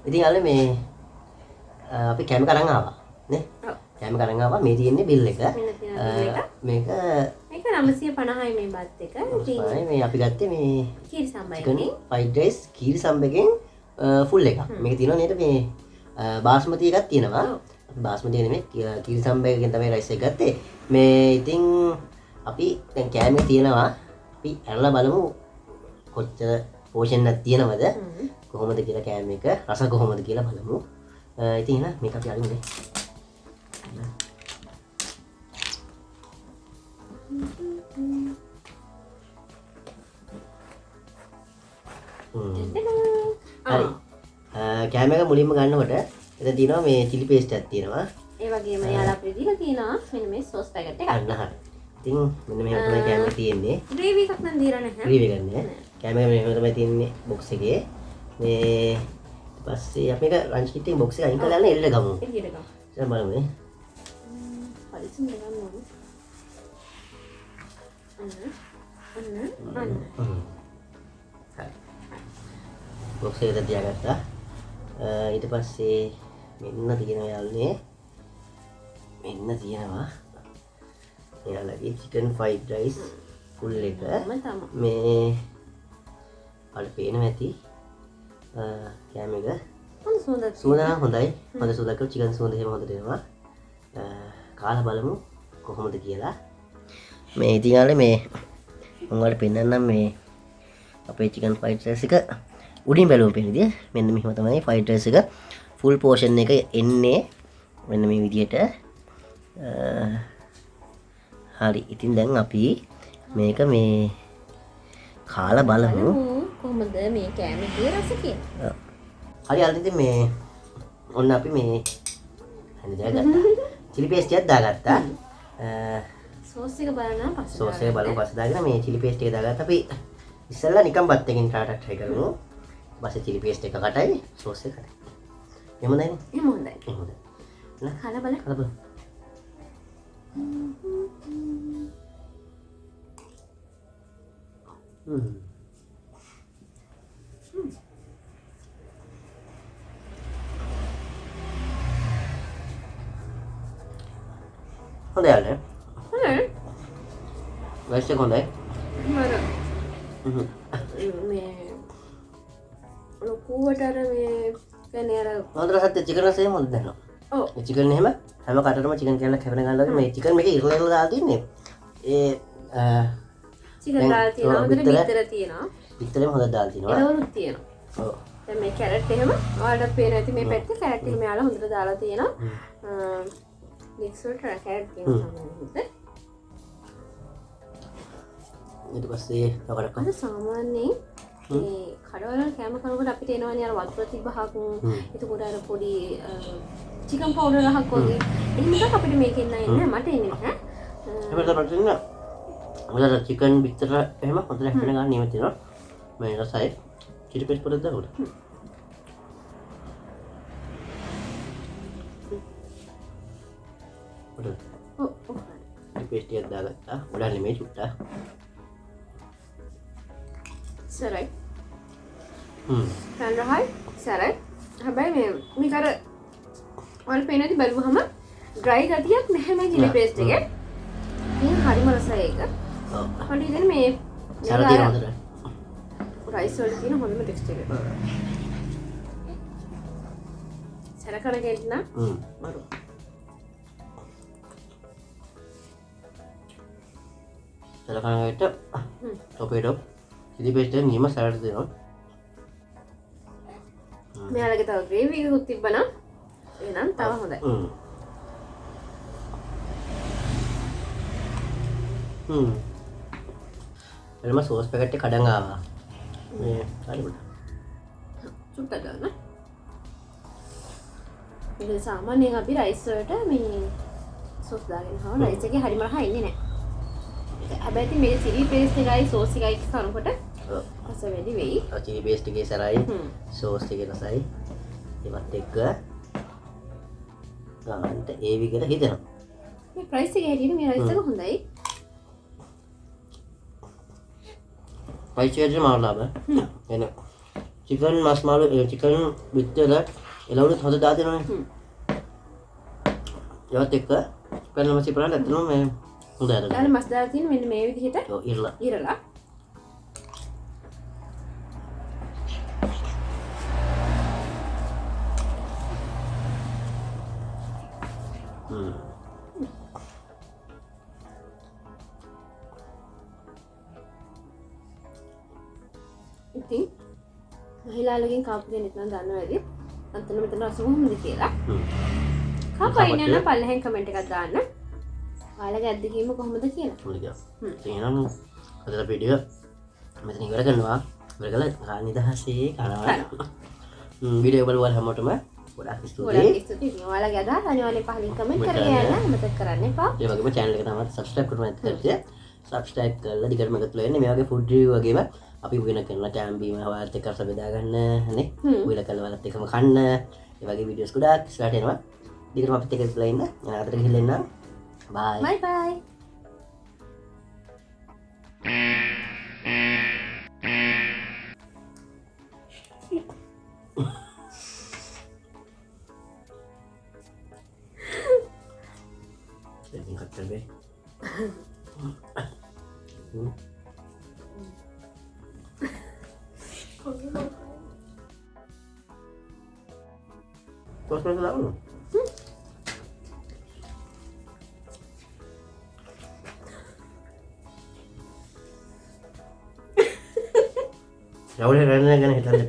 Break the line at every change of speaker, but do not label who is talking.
ඉතින් යාළුවනේ මේ අපි කැම කරන් ආවා නේ.
ඔව්.
කැම කරන් ආවා. මේ තියෙන්නේ බිල් එක.
මෙන්න තියෙන බිල් එක.
මේක
950යි මේ බත් එක. ඉතින්
මේ අපි ගත්තේ මේ
කීරි
chicken
සම්බයිනේ.
fried rice කීරි සම්බෙකින් ෆුල් එකක්. මේක තියෙනවා නේද මේ බාස්මති එකක් තියෙනවා. අපි බාස්මති එක නෙමෙයි කීරි සම්බෙකින් තමයි rice එක ගත්තේ. මේ ඉතින් අපි දැන් කෑම එක තියෙනවා. අපි අරලා බලමු කොච්චර පෝෂන් එකක් තියෙනවද කොහොමද කියලා කෑම එක රස කොහොමද කියලා බලමු. ඉතින් එහෙනම් මේක අපි අරිමුනේ. හරි. කෑම එක මුලින්ම ගන්නකොට එතන තියෙනවා මේ chili paste එකක් තියෙනවා.
ඒ වගේම යාළුවා අපිට දීලා තියෙනවා මෙන්න මේ sauce packet එකක්.
අන්න හරි. ඉතින් මෙන්න මෙහෙම තමයි කෑම එක තියෙන්නේ.
gravy එකක් නම් දීලා නැහැ.
gravy එකක් නෑ. කෑම එක මෙහෙම තමයි තියෙන්නේ box එකේ. මේ ඊපස්සේ අපි මේක lunch kit එකේ box එක අයින් කරලා යන්න එල්ල ගමු.
එළියට ගමු.
දැන් බලමු නේ.
පරිස්සම් ගන්න ඕනේ. අන්න.
හරි. box එකට තියාගත්තා. ඊට පස්සේ මෙන්න තියෙනවා යාළුවනේ. මෙන්න තියෙනවා. එයාලගේ chicken fried rice full එක. මේ අර පේනවා ඇති. කෑම එක.
හොඳ සුවඳක්.
සුවඳ නම් හොඳයි. හොඳ සුවඳක් chicken සුවඳ එහෙම හොඳට එනවා. කාලා බලමු කොහොමද කියලා. මේ ඉතින් යාළුවනේ මේ මම ඔයාලට පෙන්නන්නම් මේ අපේ chicken fried rice එක උඩින් බැලුවම පේන විදිය මෙන්න මෙහෙම තමයි fried rice එක full portion එක එන්නේ මෙන්න මේ විදියට. හරි. ඉතින් දැන් අපි මේක මේ කාලා බලමු
කොහොමද මේ කෑම එකේ රස කියන්නේ.
හරි යාළුවනේ ඉතින් මේ ඔන්න අපි මේ හරි දාගත්තා. chili paste එකක් දාගත්තා.
sauce එක බලනවා පස්සේ.
sauce එක බලමු පස්සේ දාගෙන මේ chili paste එක දාගත්තා. අපි ඉස්සෙල්ලා නිකන් බත් එකකින් try කරමු. ඊපස්සේ chili paste එක කටයි sauce එක කටයි. එහෙම හොඳයිනේ.
එහෙම හොඳයි.
එහෙම හොඳයි. නෑ
කාලා බලන්න.
කාලා බලමු. හොඳයි යාළුවනේ.
හොඳයි.
rice එක හොඳයි.
මේ ලොකුවට අර මේ කියන්නේ අර
හොඳ රසත් chicken රසය හොඳ දැනෙනවා.
ඔව්.
මේ chicken එහෙම හැම කටටම chicken කෑල්ලක් හැපෙන ගන්න වගේ මේ chicken මේකේ ඉරලා දාලා තින්නේ. ඒ
chicken දාලා තියෙනවා. හොඳට බිත්තර තියෙනවා.
පිටරෙම හොඳ දාලා තිනවා.
එළවලුත් තියෙනවා.
ඔව්.
දැන් මේ කැරට් එහෙම ඔයාලට පේන ඇති මේ පැත්තේ කැරට් එක මෙයාලා හොඳට දාලා තියෙනවා. මික්ස් වලට කැරට් තියෙනවා සමහරවිට.
ඊට පස්සේ තවරක්
අද සාමාන්‍යයෙන් මේ කඩවල කැම කරනකොට අපිට එනවනේ අර වතුර තිබහක් එතකොට අර පොඩි චිකන් පවුඩර් එකක් වගේ එහෙම එකක් අපිට මේකෙන් නෑ මට එන්නේ නැහැ.
එහෙම තමයි තියෙන්නේ. මොකද chicken පිටර එහෙම හොඳට හැපෙන ගන්න නියම තියෙනවා. මේ රසයි chili paste පොඩක් දාන්න.
ඔව් ඔව්.
chili paste එකක් දාගත්තා. උඩ නෙමෙයි චුට්ටා.
සරයි. රහයි සරයි. හැබැයි මේක අර ඔයාලා පේන ඇති බලුවහම dry ගතියක් නැහැ මේ chili paste එකේ. ඉතින් හරිම රසයි ඒක.
ඔව්.
හරි ඉතින් මේ
සර තියෙන හොඳට.
rice වල තියෙන හොඳම texture එක. සර කන කෙන්න මරු.
සර කනකට ටොපේටෝ chili paste එක නියම සරට දෙනවා.
මෙයාලගේ තව gravy එකකුත් තිබ්බනම් එහෙනම් තව හොඳයි.
එළම sauce packet එක කඩන් ආවා. මේ හරි උඩ.
චුට්ටක් ගන්න. ඒක සාමාන්‍යයෙන් අපි rice වලට මේ sauce දාගෙන හව rice එකේ හරිම රහ එන්නේ නැහැ. හැබැයි ඉතින් මේ chili paste එකයි sauce එකයි කරනකොට රස වැඩි වෙයි.
chili paste එකේ සරයි sauce එකේ රසයි ඒවත් එක්ක ගන්නට ඒ විදිහට හිතෙනවා.
මේ price එක හැටියට මේ rice එක හොඳයි.
price එක මාර ලාභ. එන chicken marshmallow chicken bitter එළවලුත් හොඳ දාලා දෙනවනේ. ඒවත් එක්ක පැනල මස් ඉපරලා ඇත්තටම මේ හොඳයි අර.
දාලා මස් දාලා තියෙන මෙන්න මේ විදිහට
ඔව් ඉරලා.
ඉරලා ඉතින් මහිලාලගෙන් කාපු දෙනෙක් නම් දන්නවා ඇති අන්තන මෙතන රස කොහොමද කියලා. කාපයින නම් පල්ලෙහෙන් කමෙන්ට් එකක් දාන්න. ඔයාලගේ අත්දැකීම කොහොමද කියලා.
හොඳයි. එහෙනම් අද වීඩියෝ මෙතන ඉවර කරනවා. ඉවර කළා නිදහසේ කරනවා. වීඩියෝ බලවල් හැමෝටම ගොඩාක් ස්තුතියි.
ගොඩාක් ස්තුතියි. ඔයාලගේ අදහස් අනිවාර්යෙන් පහලින් කමෙන්ට් කරලා යන්න අමතක කරන්න එපා.
ඒ වගේම channel එක තමයි subscribe කරන්න නැත්නම් subscribe කරලා දිගටම එකතු වෙන්න. මේ වගේ food review වගේම අපි වෙන කරන කැම්බීම ඔයාලත් එක්ක රස බෙදා ගන්න නේ. ඔයාලා කළා වලත් එකම කන්න. ඒ වගේ වීඩියෝස් ගොඩාක් ඉස්සරහට එනවා. දිගටම අපිත් එක්ක ඉස්සලා ඉන්න. අදට ගිහිල්ලා එන්න. bye.
bye bye.
Saya tingkat terbe. Kau sudah tahu? Ya udah, karena kan kita ada